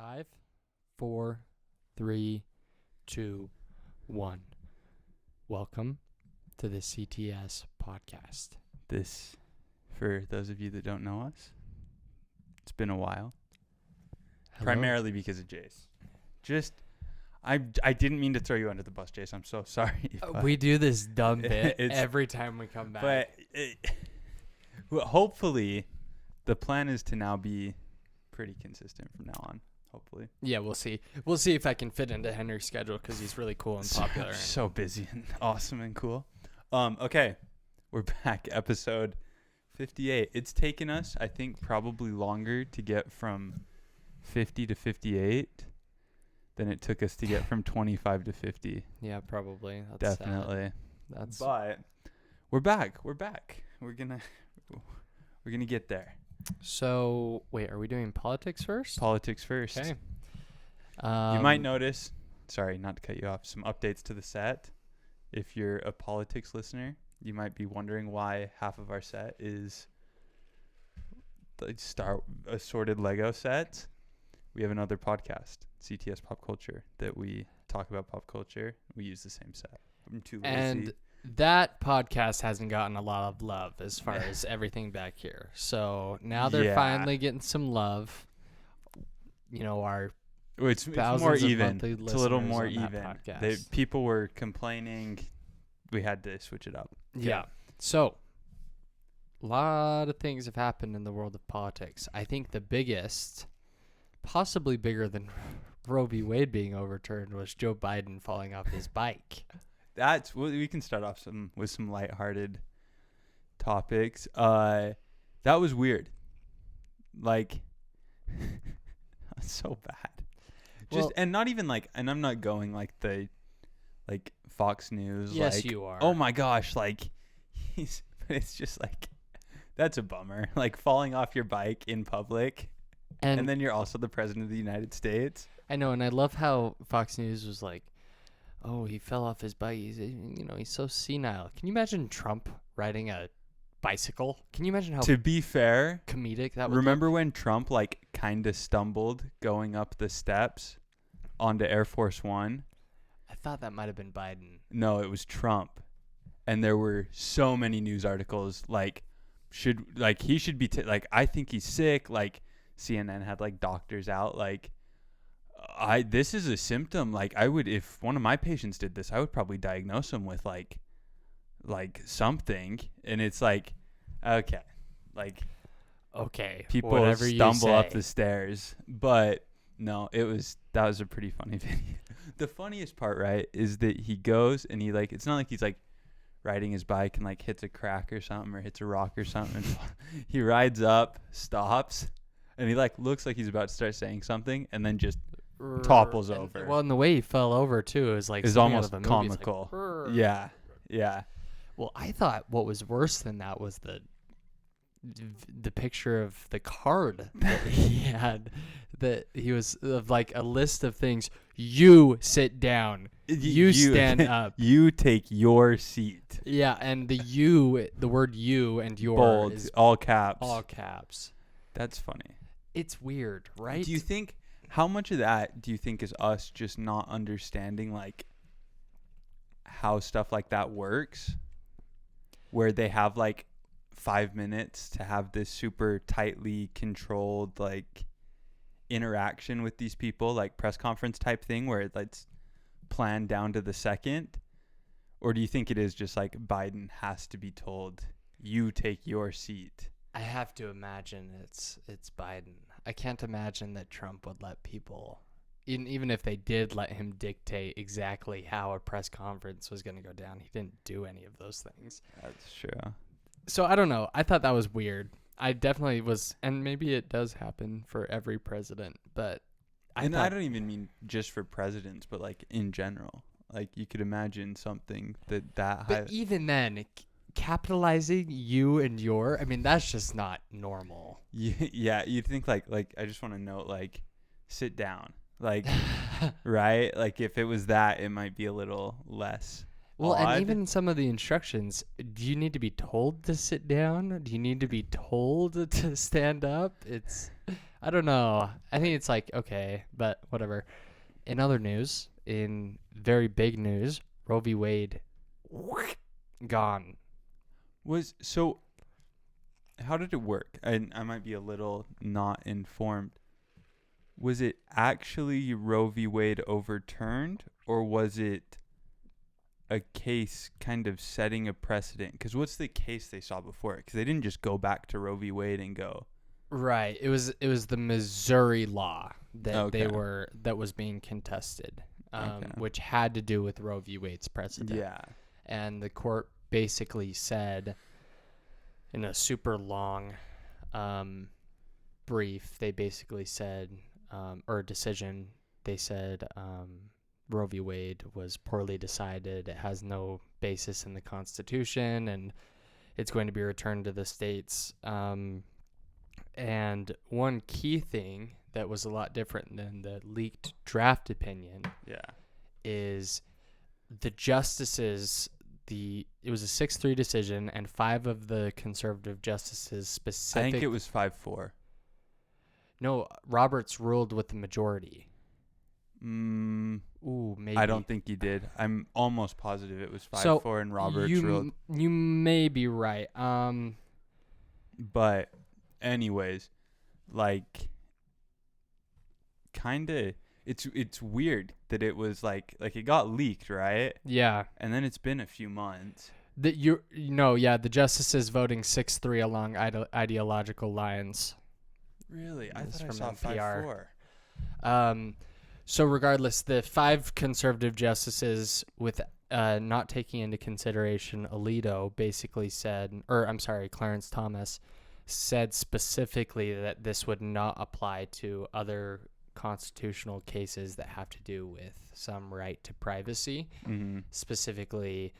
5, 4, 3, 2, 1. Welcome to the CTS podcast. This, for those of you that don't know us, it's been a while. Hello? Primarily because of Jace. I didn't mean to throw you under the bus, Jace. I'm so sorry. We do this dumb bit It's- every time we come back. Well, hopefully, the plan is to now be pretty consistent from now on. Hopefully. Yeah, we'll see. We'll see if I can fit into Henry's schedule because he's really cool and popular. So busy and awesome and cool. Okay, we're back. Episode 58. It's taken us, I think, probably longer to get from 50 to 58 than it took us to get from 25 to 50. Yeah, probably. That's Definitely. That's But we're back. We're gonna get there. So, wait, are we doing politics first? Politics first. Okay. You might notice, sorry, not to cut you off, some updates to the set. If you're a politics listener, you might be wondering why half of our set is the assorted Lego sets. We have another podcast, CTS Pop Culture, that we talk about pop culture. We use the same set. I'm too lazy. And that podcast hasn't gotten a lot of love as far as everything back here. So now they're finally getting some love. You know, our It's thousands more of even. monthly It's a little listeners more on that even. podcast. People were complaining. We had to switch it up. Yeah. So, a lot of things have happened in the world of politics. I think the biggest, possibly bigger than Roe v. Wade being overturned, was Joe Biden falling off his bike. We can start off with some lighthearted topics. That was weird. Like, that's so bad. And not even like, and I'm not going like the, like Fox News. Yes, like, you are. Oh my gosh, like it's just like, that's a bummer. Like falling off your bike in public, and then you're also the president of the United States. I know, and I love how Fox News was like, "Oh, he fell off his bike. He's so senile." Can you imagine Trump riding a bicycle? Can you imagine how To be fair, comedic that would remember when Trump like kind of stumbled going up the steps onto Air Force One? I thought that might have been Biden. No, it was Trump. And there were so many news articles like he should be like, I think he's sick. Like CNN had like doctors out like, this is a symptom. Like I would, if one of my patients did this, I would probably diagnose him with like something. And it's like, okay, people whatever stumble you up say. the stairs. But no, that was a pretty funny video. The funniest part, right, is that he goes and he like, it's not like he's like riding his bike and like hits a crack or something or hits a rock or something. He rides up, stops, and he like looks like he's about to start saying something and then just topples over. Well, and the way he fell over too is like It's something almost out of a movie. It's comical. like, Yeah. Well, I thought what was worse than that was the picture of the card that he had, that he was of like a list of things. You sit down. You stand up. You take your seat. Yeah, and the word you and your Bold, is all caps. all caps. That's funny. It's weird, right? Do you think, how much of that do you think is us just not understanding like how stuff like that works? Where they have like 5 minutes to have this super tightly controlled like interaction with these people, like press conference type thing where it's planned down to the second? Or do you think it is just like Biden has to be told, you take your seat? I have to imagine it's Biden. I can't imagine that Trump would let people, even if they did let him dictate exactly how a press conference was going to go down. He didn't do any of those things. That's true. So I don't know. I thought that was weird. I definitely was, and maybe it does happen for every president, but I don't even mean just for presidents, but like in general. Like you could imagine something that high. But even then, capitalizing you and your, I mean, that's just not normal. Yeah, you'd think like I just want to note like sit down. Like right? Like if it was that, it might be a little less. Well, odd. and even some of the instructions, do you need to be told to sit down? Do you need to be told to stand up? I don't know. I think it's like, okay, but whatever. In other news, in very big news, Roe v. Wade gone. So how did it work? I might be a little not informed. Was it actually Roe v. Wade overturned, or was it a case kind of setting a precedent? Because what's the case they saw before it? Because they didn't just go back to Roe v. Wade and go. Right. It was the Missouri law that Okay. that was being contested, Okay. which had to do with Roe v. Wade's precedent. Yeah. And the court basically said, in a super long brief, they basically said, or decision, they said Roe v. Wade was poorly decided. It has no basis in the Constitution, and it's going to be returned to the states. And one key thing that was a lot different than the leaked draft opinion Yeah. is the justices. It was a 6-3 decision, and 5 of the conservative justices I think it was 5-4. No, Roberts ruled with the majority. Mm, Ooh, maybe. I don't think he did. I'm almost positive it was 5-4 So, and Roberts you, ruled. You may be right. But anyways, like kind of it's weird that it was like it got leaked, right? Yeah. And then it's been a few months. The justices voting 6-3 along ideological lines. Really? I This thought I from saw NPR. 5-4. So regardless, the 5 conservative justices, with not taking into consideration Alito, basically said, Clarence Thomas said specifically that this would not apply to other constitutional cases that have to do with some right to privacy, Mm-hmm. specifically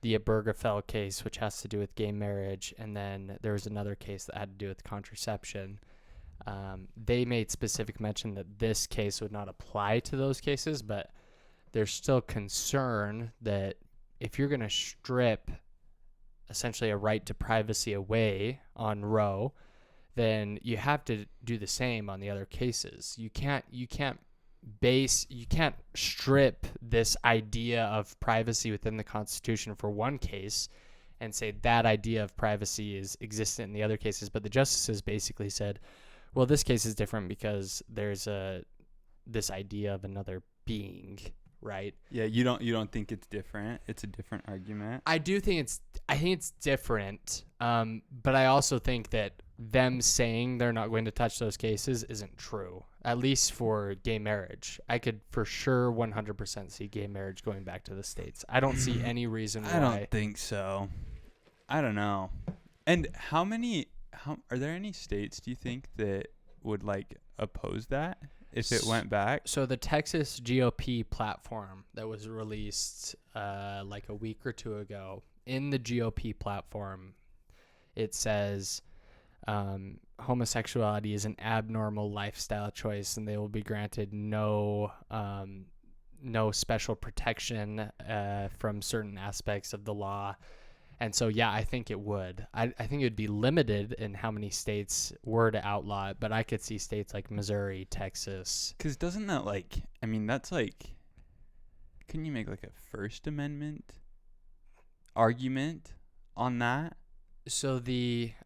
the Obergefell case, which has to do with gay marriage, and then there was another case that had to do with contraception. They made specific mention that this case would not apply to those cases, but there's still concern that if you're going to strip essentially a right to privacy away on Roe, then you have to do the same on the other cases. You can't strip this idea of privacy within the Constitution for one case and say that idea of privacy is existent in the other cases. But the justices basically said, well, this case is different because there's this idea of another being, right? Yeah, you don't think it's different? It's a different argument. I think it's different. But I also think that them saying they're not going to touch those cases isn't true, at least for gay marriage. I could for sure 100% see gay marriage going back to the States. I don't see any reason why. I don't think so. I don't know. And how are there any states, do you think, that would oppose that if it went back? So the Texas GOP platform that was released a week or two ago, in the GOP platform, it says homosexuality is an abnormal lifestyle choice, and they will be granted no special protection from certain aspects of the law. And so, yeah, I think it would. I think it would be limited in how many states were to outlaw it, but I could see states like Missouri, Texas. Because doesn't that that's couldn't you make a First Amendment argument on that? So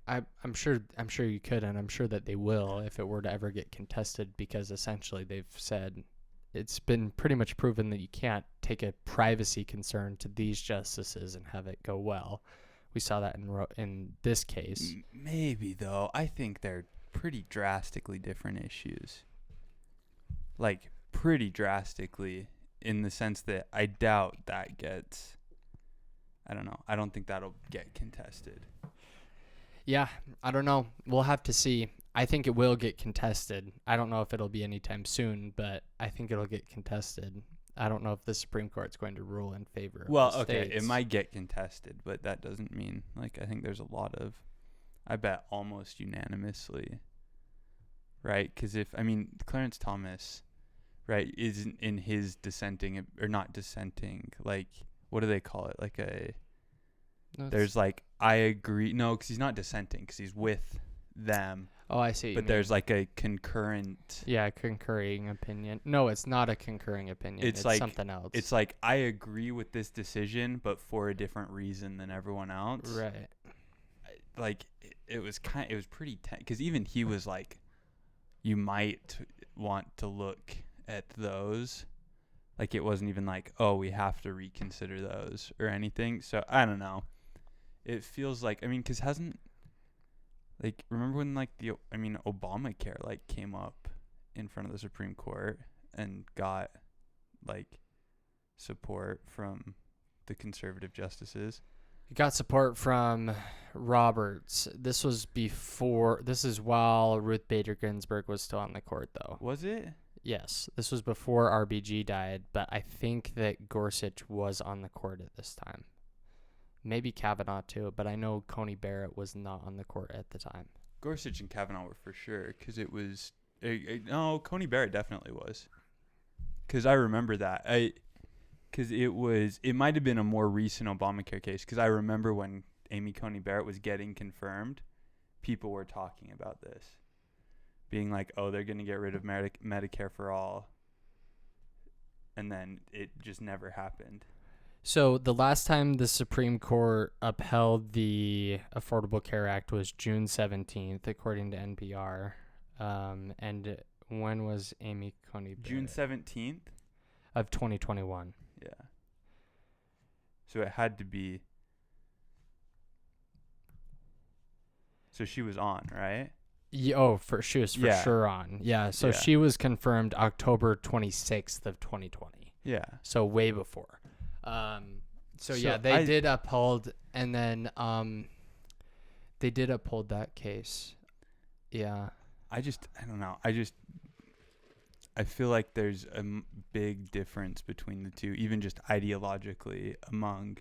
I'm sure you could, and I'm sure that they will if it were to ever get contested, because essentially they've said it's been pretty much proven that you can't take a privacy concern to these justices and have it go well. We saw that in this case. Maybe, though. I think they're pretty drastically different issues. Pretty drastically, in the sense that I doubt that gets... I don't know. I don't think that'll get contested. Yeah, I don't know. We'll have to see. I think it will get contested. I don't know if it'll be anytime soon, but I think it'll get contested. I don't know if the Supreme Court's going to rule in favor of the states. It might get contested, but that doesn't mean, I think there's a lot of, I bet almost unanimously, right? Because Clarence Thomas, right, is in his dissenting, or not dissenting, what do they call it? There's I agree. No, because he's not dissenting, because he's with them. Oh, I see what you but mean. there's like a concurrent. Yeah, concurring opinion. No, it's not a concurring opinion. It's It's like- something else. It's like I agree with this decision, but for a different reason than everyone else. right. Like it was it was pretty tense because even he was like, you might want to look at those. Like it wasn't even like, oh, we have to reconsider those or anything. So I don't know. It feels like, I mean, because hasn't, like, remember when like Obamacare like came up in front of the Supreme Court and got like support from the conservative justices? You got support from Roberts. This was before. This is while Ruth Bader Ginsburg was still on the court, though. Was it? Yes, this was before RBG died, but I think that Gorsuch was on the court at this time. Maybe Kavanaugh too, but I know Coney Barrett was not on the court at the time. Gorsuch and Kavanaugh were for sure because it was no, Coney Barrett definitely was, because I remember that because it might have been a more recent Obamacare case, because I remember when Amy Coney Barrett was getting confirmed, people were talking about this, being like, oh, they're gonna get rid of Medicare for all, and then it just never happened. So the last time the Supreme Court upheld the Affordable Care Act was June 17th, according to NPR. And when was Amy Coney Barrett? June 17th Of 2021. Yeah. So it had to be. So she was on, right? Yeah, she was for Yeah. sure on. Yeah, so Yeah. she was confirmed October 26th of 2020. Yeah. So way before. So yeah, they did uphold, and then they did uphold that case. Yeah. I don't know. I feel like there's a big difference between the two, even just ideologically among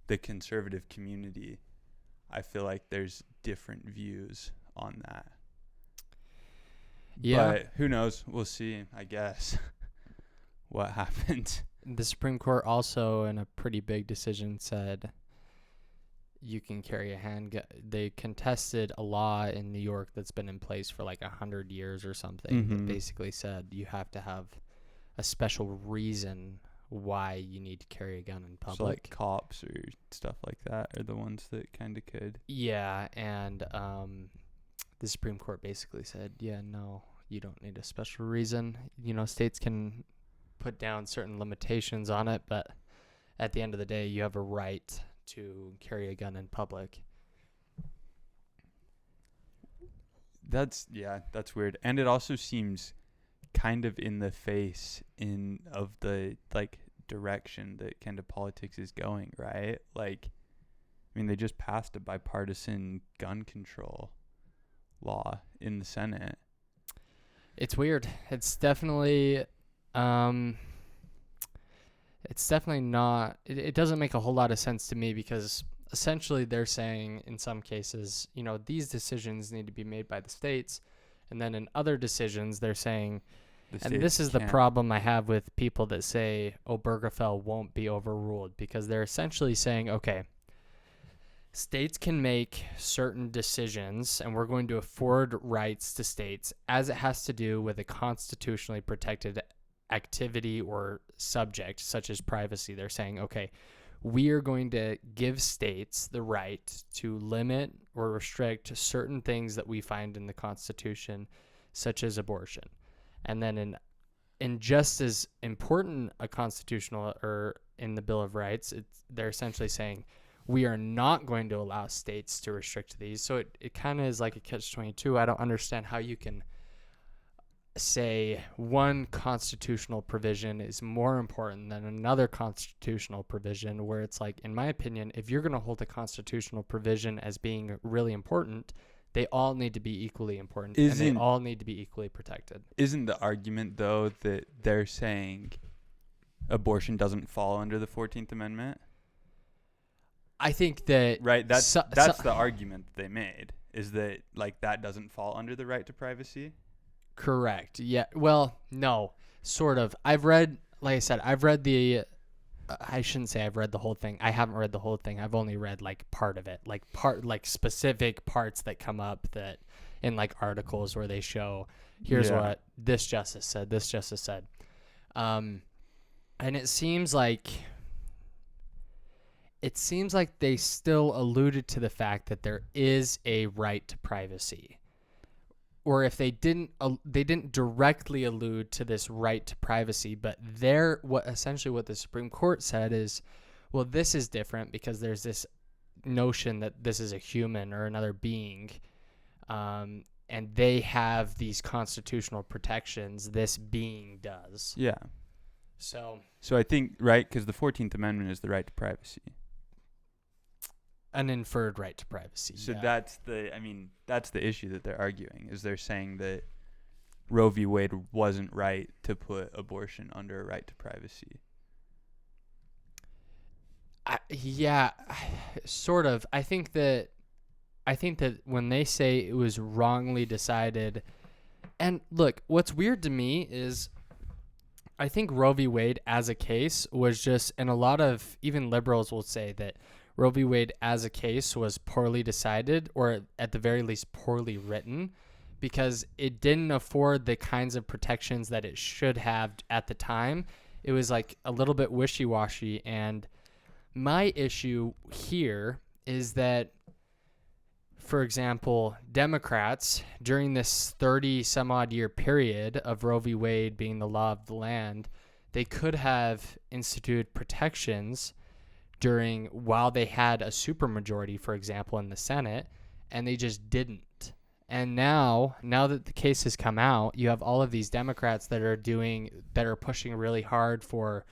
the conservative community. I feel like there's different views on that. Yeah. But who knows? We'll see, I guess, what happens. The Supreme Court also, in a pretty big decision, said you can carry a handgun. They contested a law in New York that's been in place for like 100 years or something. That Mhm. basically said you have to have a special reason why you need to carry a gun in public. So like cops or stuff like that are the ones that kind of could. Yeah, and the Supreme Court basically said, yeah, no, you don't need a special reason. You know, states can put down certain limitations on it, but at the end of the day, you have a right to carry a gun in public. That's weird. And it also seems kind of in the face of the like direction that kind of politics is going, right? Like, I mean, they just passed a bipartisan gun control law in the Senate. It's weird. It's definitely not, it doesn't make a whole lot of sense to me, because essentially they're saying in some cases, you know, these decisions need to be made by the states. And then in other decisions, they're saying, and this is the problem I have with people that say Obergefell won't be overruled, because they're essentially saying, okay, states can make certain decisions and we're going to afford rights to states as it has to do with a constitutionally protected activity or subject, such as privacy. They're saying, okay, we are going to give states the right to limit or restrict certain things that we find in the Constitution, such as abortion. And then in just as important a constitutional or in the Bill of Rights, they're essentially saying we are not going to allow states to restrict these. So it kind of is like a catch-22. I don't understand how you can say one constitutional provision is more important than another constitutional provision, where it's like, in my opinion, if you're going to hold a constitutional provision as being really important, they all need to be equally important, and they all need to be equally protected. Isn't the argument, though, that they're saying abortion doesn't fall under the 14th Amendment? I think that... Right, that's the argument that they made, is that, like, that doesn't fall under the right to privacy? Correct. Yeah. Well, no, sort of. I've read, like I said, I shouldn't say I've read the whole thing. I haven't read the whole thing. I've only read like part of it, like specific parts that come up that in like articles where they show here's Yeah. what this justice said. And it seems like they still alluded to the fact that there is a right to privacy. Or if they didn't directly allude to this right to privacy, but what the Supreme Court said is, well, this is different because there's this notion that this is a human or another being, and they have these constitutional protections. This being does. Yeah. So I think, right, because the 14th Amendment is the right to privacy. an inferred right to privacy. So yeah. that's the issue that they're arguing, is they're saying that Roe v. Wade wasn't right to put abortion under a right to privacy. Sort of. I think that when they say it was wrongly decided, and look, what's weird to me is I think Roe v. Wade as a case was just, and a lot of even liberals will say that Roe v. Wade as a case was poorly decided, or at the very least poorly written, because it didn't afford the kinds of protections that it should have at the time. It was like a little bit wishy-washy, and my issue here is that, for example, Democrats, during this 30-some-odd year period of Roe v. Wade being the law of the land, they could have instituted protections while they had a supermajority, for example, in the Senate, and they just didn't. And now that the case has come out, you have all of these Democrats that are pushing really hard for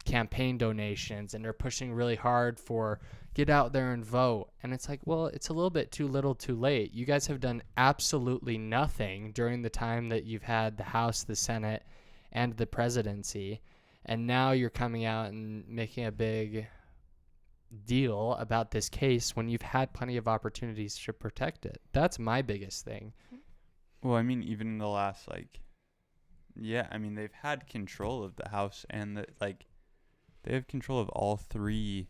campaign donations, and they're pushing really hard for get out there and vote. And it's like, well, it's a little bit too little too late. You guys have done absolutely nothing during the time that you've had the House, the Senate, and the presidency. And now you're coming out and making a big deal about this case when you've had plenty of opportunities to protect it. That's my biggest thing. Well, I mean, even in the last, they've had control of the House and they have control of all three,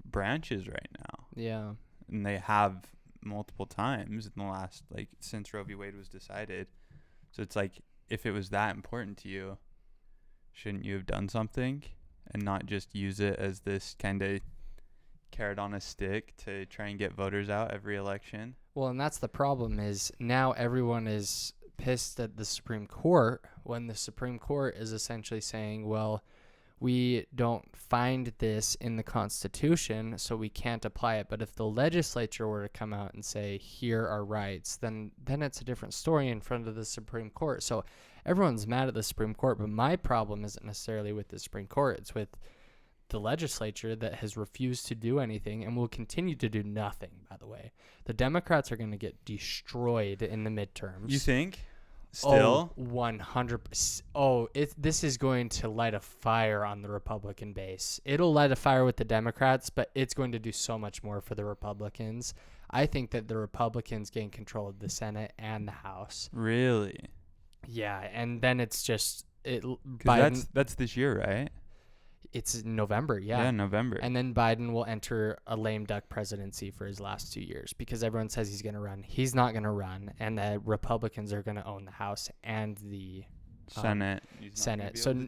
branches right now. Yeah. And they have multiple times in the last, since Roe v. Wade was decided. So it's like, if it was that important to you, shouldn't you have done something and not just use it as this kind of carrot on a stick to try and get voters out every election? Well, and that's the problem, is now everyone is pissed at the Supreme Court when the Supreme Court is essentially saying, well, we don't find this in the Constitution, so we can't apply it. But if the legislature were to come out and say, here are rights, then it's a different story in front of the Supreme Court. So everyone's mad at the Supreme Court, but my problem isn't necessarily with the Supreme Court. It's with the legislature that has refused to do anything and will continue to do nothing, by the way. The Democrats are going to get destroyed in the midterms. You think? Still? 100%. This is going to light a fire on the Republican base. It'll light a fire with the Democrats, but it's going to do so much more for the Republicans. I think that the Republicans gain control of the Senate and the House. Really? Yeah, and then it's just Biden. That's this year, right? It's November, yeah. Yeah, November. And then Biden will enter a lame duck presidency for his last 2 years because everyone says he's going to run. He's not going to run, and the Republicans are going to own the House and the Senate. So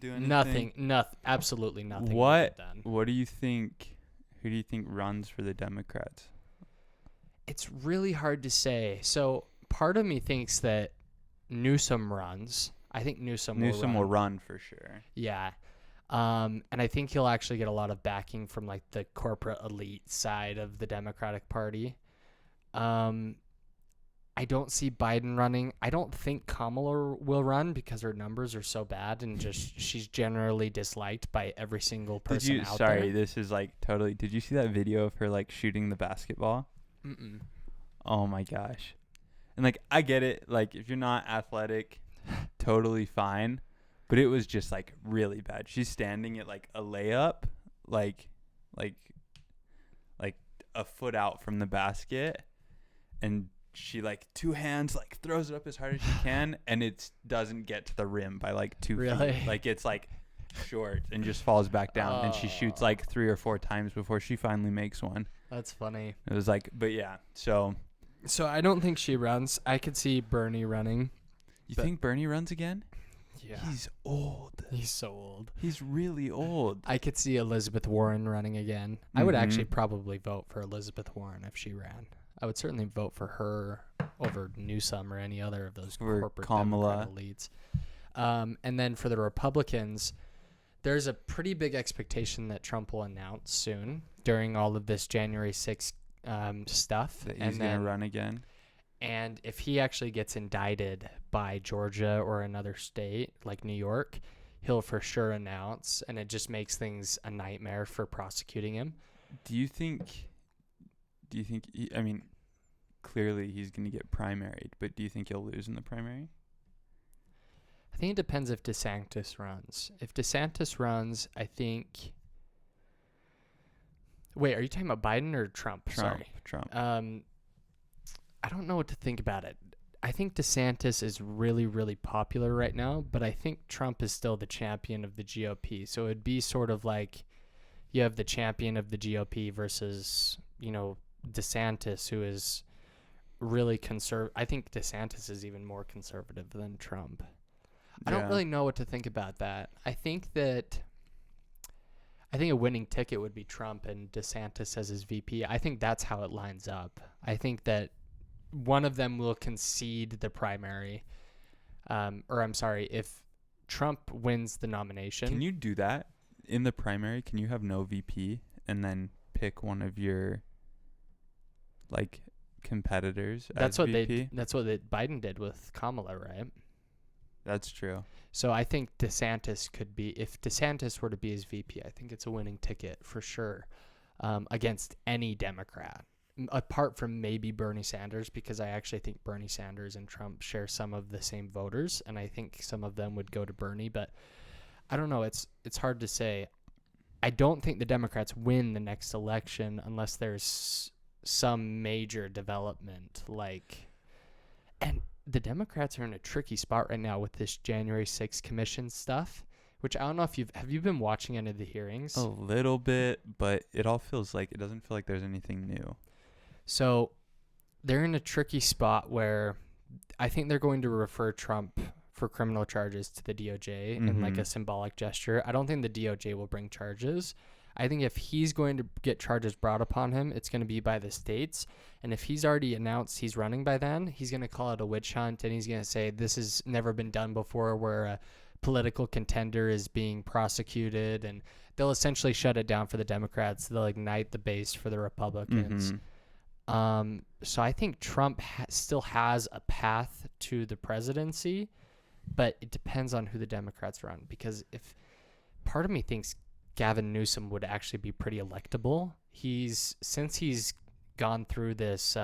absolutely nothing. What do you think? Who do you think runs for the Democrats? It's really hard to say. So part of me thinks that Newsom runs. I think Newsom will run for sure. Yeah. And I think he'll actually get a lot of backing from the corporate elite side of the Democratic Party. I don't see Biden running. I don't think Kamala will run because her numbers are so bad and just she's generally disliked by every single person out there. Sorry, this is totally. Did you see that video of her shooting the basketball? Mm-mm. Oh my gosh. And I get it. If you're not athletic, totally fine. But it was just really bad. She's standing at a layup, like a foot out from the basket, and she two hands throws it up as hard as she can, and it doesn't get to the rim by 2 Really? feet. It's short and just falls back down, and she shoots 3 or 4 times before she finally makes one. That's funny. It was but yeah. So So I don't think she runs. I could see Bernie running. You But- think Bernie runs again? Yeah. He's old. He's so old. He's really old. I could see Elizabeth Warren running again. I would actually Mhm. probably vote for Elizabeth Warren if she ran. I would certainly vote for her over Newsom or any other of those Or corporate Kamala. Democrat elites. And then for the Republicans, there's a pretty big expectation that Trump will announce soon during all of this January 6th stuff. That and he's going then to run again. And if he actually gets indicted by Georgia or another state like New York, he'll for sure announce, and it just makes things a nightmare for prosecuting him. Do you think I mean, clearly he's going to get primaried, but do you think he'll lose in the primary? I think it depends if DeSantis runs. If DeSantis runs, I think. Wait, are you talking about Biden or Trump? Sorry. Trump. I don't know what to think about it. I think DeSantis is really, really popular right now, but I think Trump is still the champion of the GOP. So it'd be sort of like you have the champion of the GOP versus, DeSantis, who is really conservative. I think DeSantis is even more conservative than Trump. I don't Yeah. really know what to think about that. I think a winning ticket would be Trump and DeSantis as his VP. I think that's how it lines up. I think that one of them will concede the primary. If Trump wins the nomination. Can you do that in the primary? Can you have no VP and then pick one of your competitors That's as what VP? Biden did with Kamala, right? That's true. So I think DeSantis could be, if DeSantis were to be his VP, I think it's a winning ticket for sure against any Democrat, apart from maybe Bernie Sanders, because I actually think Bernie Sanders and Trump share some of the same voters, and I think some of them would go to Bernie, but I don't know. It's hard to say. I don't think the Democrats win the next election unless there's some major development, and the Democrats are in a tricky spot right now with this January 6th commission stuff, which I don't know if have you been watching any of the hearings? A little bit, but it all feels like it doesn't feel like there's anything new. So they're in a tricky spot where I think they're going to refer Trump for criminal charges to the DOJ in a symbolic gesture. I don't think the DOJ will bring charges. I think if he's going to get charges brought upon him, it's going to be by the states. And if he's already announced he's running by then, he's going to call it a witch hunt, and he's going to say this has never been done before where a political contender is being prosecuted, and they'll essentially shut it down for the Democrats. They'll ignite the base for the Republicans. So I think Trump still has a path to the presidency, but it depends on who the Democrats run, because if part of me thinks Gavin Newsom would actually be pretty electable. Since he's gone through this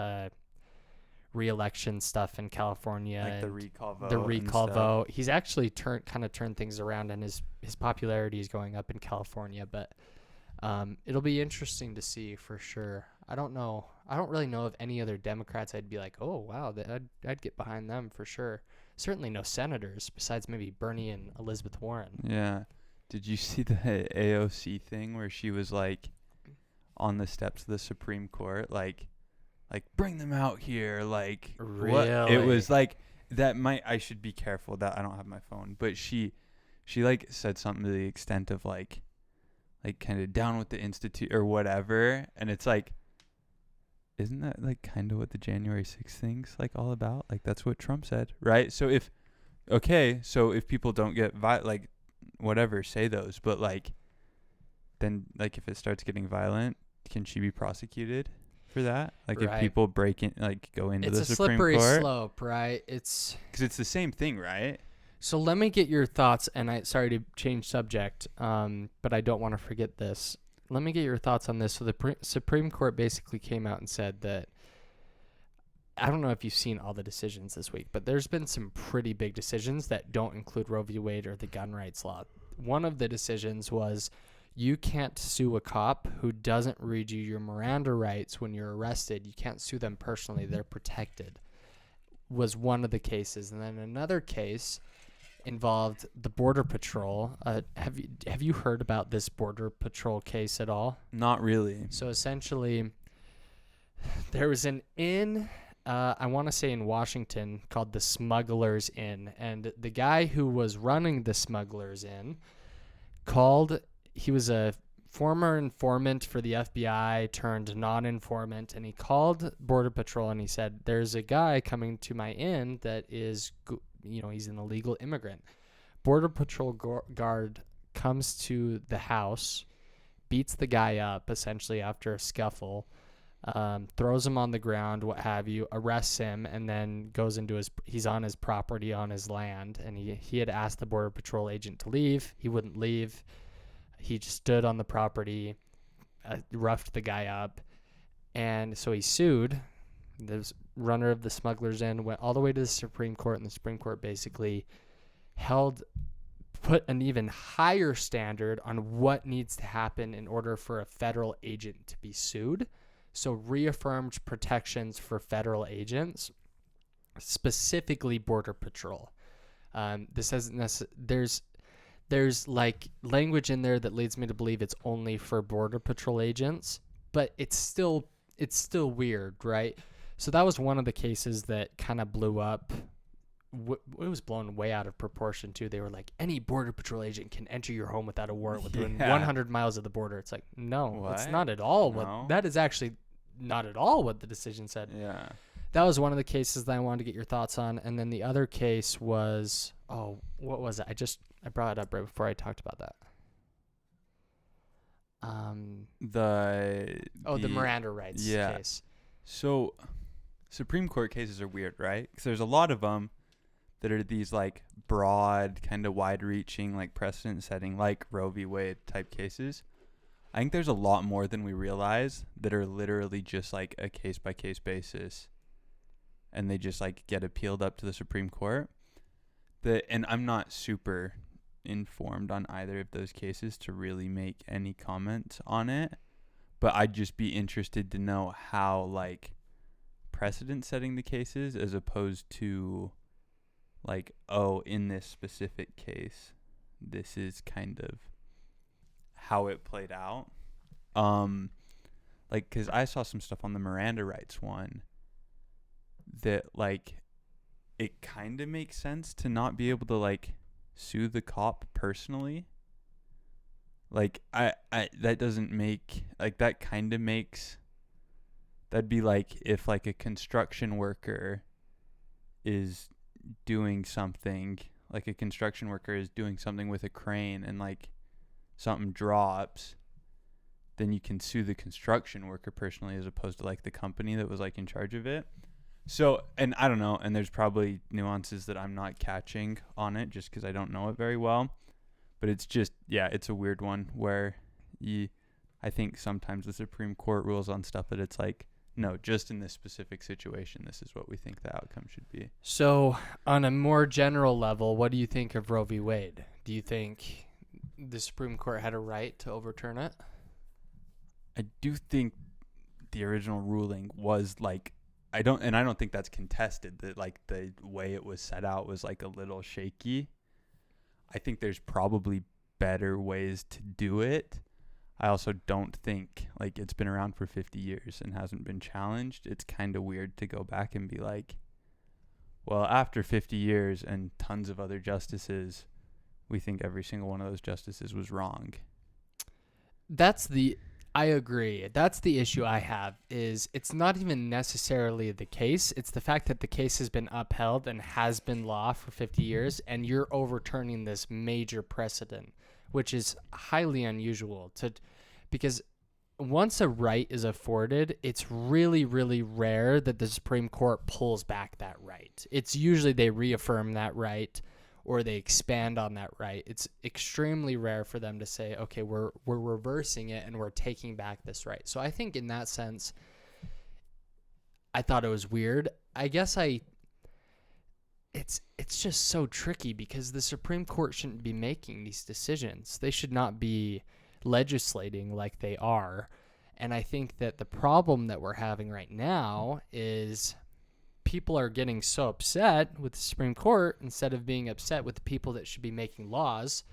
re-election stuff in California, Like the and recall vote. the and recall stuff. vote, he's actually turned things around, and his popularity is going up in California. But it'll be interesting to see for sure. I don't know. I don't really know of any other Democrats I'd be like, oh wow, I'd get behind them for sure. Certainly no senators besides maybe Bernie and Elizabeth Warren. Yeah. Did you see the AOC thing where she was on the steps of the Supreme Court, like bring them out here, what? It was I should be careful that I don't have my phone, but she said something to the extent of kind of down with the institute or whatever, and it's isn't that kind of what the January 6th thing's all about? That's what Trump said, right? So if people don't get whatever, say those, but then if it starts getting violent, can she be prosecuted for that? If Right. people break in, go into It's the a Supreme slippery Court, slope, right? Because it's the same thing, right? So let me get your thoughts, and sorry to change subject, but I don't want to forget this. Let me get your thoughts on this. So the Supreme Court basically came out and said that, I don't know if you've seen all the decisions this week, but there's been some pretty big decisions that don't include Roe v. Wade or the gun rights law. One of the decisions was you can't sue a cop who doesn't read you your Miranda rights when you're arrested. You can't sue them personally. They're protected, was one of the cases. And then another case involved the Border Patrol. Have you heard about this Border Patrol case at all? Not really. So essentially, there was an inn I want to say in Washington, called the Smugglers Inn. And the guy who was running the Smugglers Inn he was a former informant for the FBI turned non-informant, and he called Border Patrol and he said, there's a guy coming to my inn that is, he's an illegal immigrant. Border Patrol guard comes to the house, beats the guy up essentially after a scuffle, throws him on the ground, what have you, arrests him, and then goes into he's on his property, on his land, and he had asked the Border Patrol agent to leave. He wouldn't leave. He just stood on the property, roughed the guy up, and so he sued. The runner of the Smugglers Inn went all the way to the Supreme Court, and the Supreme Court basically put an even higher standard on what needs to happen in order for a federal agent to be sued. So reaffirmed protections for federal agents, specifically Border Patrol. This hasn't there's like language in there that leads me to believe it's only for Border Patrol agents, but it's still weird, right? So that was one of the cases that kind of blew up. It was blown way out of proportion too. They were like, any Border Patrol agent can enter your home without a warrant within 100 miles of the border. It's like, no, it's not at all. That is actually not at all what the decision said. Yeah. That was one of the cases that I wanted to get your thoughts on. And then the other case was, what was it? I brought it up right before I talked about that. The Miranda rights case. So Supreme Court cases are weird, right? Because there's a lot of them that are these like broad, kind of wide-reaching, like precedent-setting, like Roe v. Wade type cases. I think there's a lot more than we realize that are literally just like a case-by-case basis, and they just like get appealed up to the Supreme Court. And I'm not super informed on either of those cases to really make any comment on it, but I'd just be interested to know how like precedent-setting the cases as opposed to like, in this specific case, this is kind of how it played out. Like, because I saw some stuff on the Miranda rights one that like it kind of makes sense to not be able to like sue the cop personally. Like I that doesn't make like that kind of makes that'd be like if like a construction worker is doing something, like a construction worker is doing something with a crane and like something drops, then you can sue the construction worker personally as opposed to like the company that was like in charge of it. So, and I don't know, and there's probably nuances that I'm not catching on it just because I don't know it very well. But it's just, it's a weird one where I think sometimes the Supreme Court rules on stuff that it's like, no, just in this specific situation, this is what we think the outcome should be. So, on a more general level, what do you think of Roe v. Wade? Do you think the Supreme Court had a right to overturn it? I do think the original ruling was like, I don't think that's contested, that like the way it was set out was like a little shaky. I think there's probably better ways to do it. I also don't think, like, it's been around for 50 years and hasn't been challenged. It's kind of weird to go back and be like, well, after 50 years and tons of other justices, we think every single one of those justices was wrong. I agree. That's the issue I have, is it's not even necessarily the case. It's the fact that the case has been upheld and has been law for 50 years, and you're overturning this major precedent, which is highly unusual because once a right is afforded, it's really, really rare that the Supreme Court pulls back that right. It's usually they reaffirm that right or they expand on that right. It's extremely rare for them to say, okay, we're reversing it and we're taking back this right. So I think in that sense, I thought it was weird. I guess it's just so tricky because the Supreme Court shouldn't be making these decisions. They should not be legislating like they are. And I think that the problem that we're having right now is people are getting so upset with the Supreme Court instead of being upset with the people that should be making laws,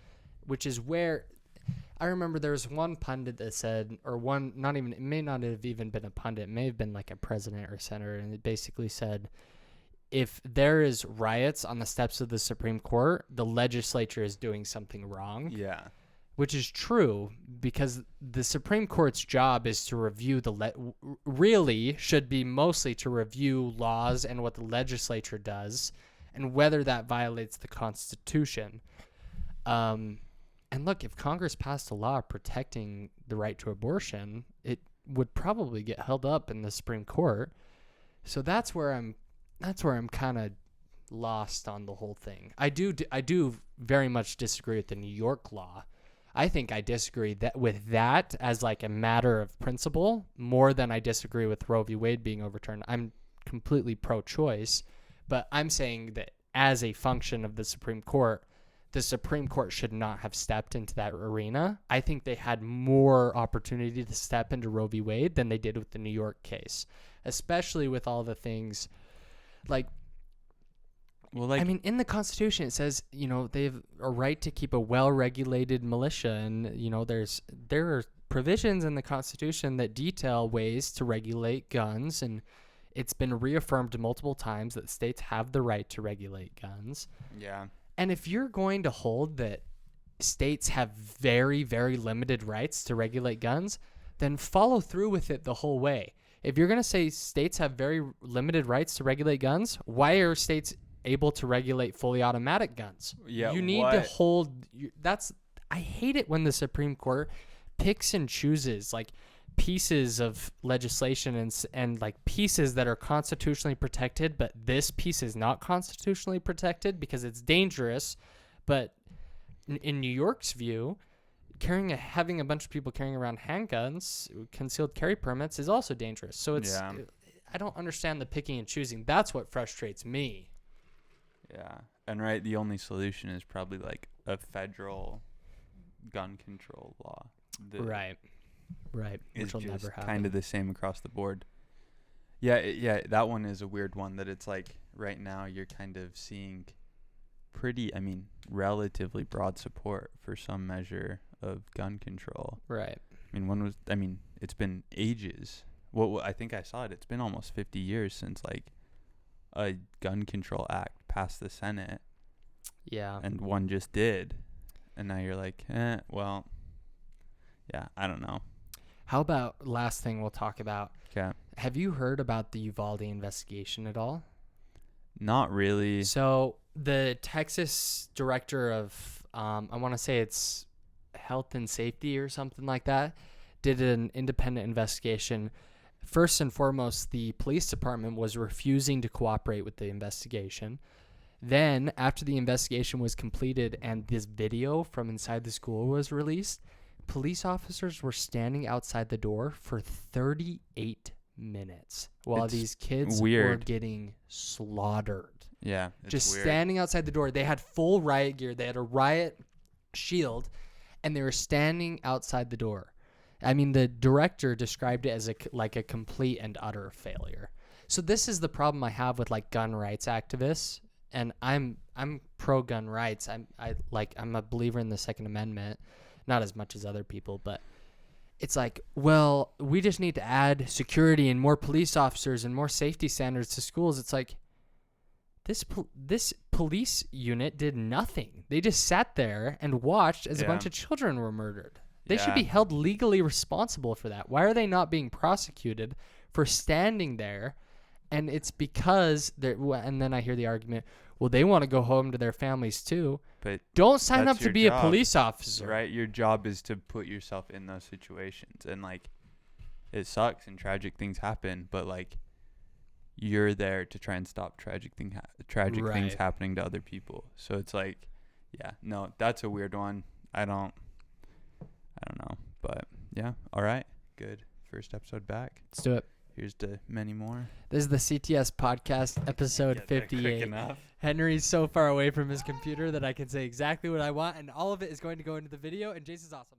which is where I remember there was one pundit that said, or one, not even, it may not have even been a pundit, it may have been like a president or senator, and it basically said, if there is riots on the steps of the Supreme Court, the legislature is doing something wrong. Yeah. Which is true, because the Supreme Court's job is to review really should be mostly to review laws and what the legislature does and whether that violates the Constitution. And look, if Congress passed a law protecting the right to abortion, it would probably get held up in the Supreme Court. So that's where I'm kind of lost on the whole thing. I do very much disagree with the New York law. I think I disagree with that as like a matter of principle more than I disagree with Roe v. Wade being overturned. I'm completely pro-choice, but I'm saying that as a function of the Supreme Court should not have stepped into that arena. I think they had more opportunity to step into Roe v. Wade than they did with the New York case, especially with all the things like, well, like, I mean, in the Constitution, it says, they have a right to keep a well-regulated militia. And, there are provisions in the Constitution that detail ways to regulate guns. And it's been reaffirmed multiple times that states have the right to regulate guns. Yeah. And if you're going to hold that states have very, very limited rights to regulate guns, then follow through with it the whole way. If you're going to say states have very limited rights to regulate guns, why are states able to regulate fully automatic guns? Yeah, you need to hold I hate it when the Supreme Court picks and chooses like pieces of legislation and like pieces that are constitutionally protected, but this piece is not constitutionally protected because it's dangerous. But in New York's view, having a bunch of people carrying around handguns, concealed carry permits, is also dangerous. So I don't understand the picking and choosing. That's what frustrates me. Yeah. And the only solution is probably like a federal gun control law. Right. It's Which will just never happen. kind of the same across the board. Yeah, that one is a weird one that it's like right now you're kind of seeing relatively broad support for some measure of gun control. Right. It's been ages. Well, I think I saw it. It's been almost 50 years since like a gun control act passed the Senate. Yeah. And one just did. And now you're like, well, yeah, I don't know. How about last thing we'll talk about? Okay. Have you heard about the Uvalde investigation at all? Not really. So the Texas director of, I want to say it's health and safety or something like that, did an independent investigation. First and foremost, the police department was refusing to cooperate with the investigation. Then, after the investigation was completed and this video from inside the school was released, police officers were standing outside the door for 38 minutes while these kids were getting slaughtered. Yeah, just weird. Standing outside the door. They had full riot gear. They had a riot shield, and they were standing outside the door. I mean, the director described it as a complete and utter failure. So this is the problem I have with like gun rights activists, and I'm pro gun rights. I'm a believer in the Second Amendment, not as much as other people, but it's like, well, we just need to add security and more police officers and more safety standards to schools. It's like this police unit did nothing. They just sat there and watched as a bunch of children were murdered. They should be held legally responsible for that. Why are they not being prosecuted for standing there? And it's because and then I hear the argument, well, they want to go home to their families too. But don't sign up to be a police officer. Right? Your job is to put yourself in those situations. And like, it sucks and tragic things happen, but like, you're there to try and stop tragic things happening to other people. So it's like, yeah, no, that's a weird one. I don't know, but yeah. All right. Good. First episode back. Let's do it. Here's to many more. This is the CTS podcast, episode 58. Quick enough. Henry's so far away from his computer that I can say exactly what I want, and all of it is going to go into the video, and Jason's awesome.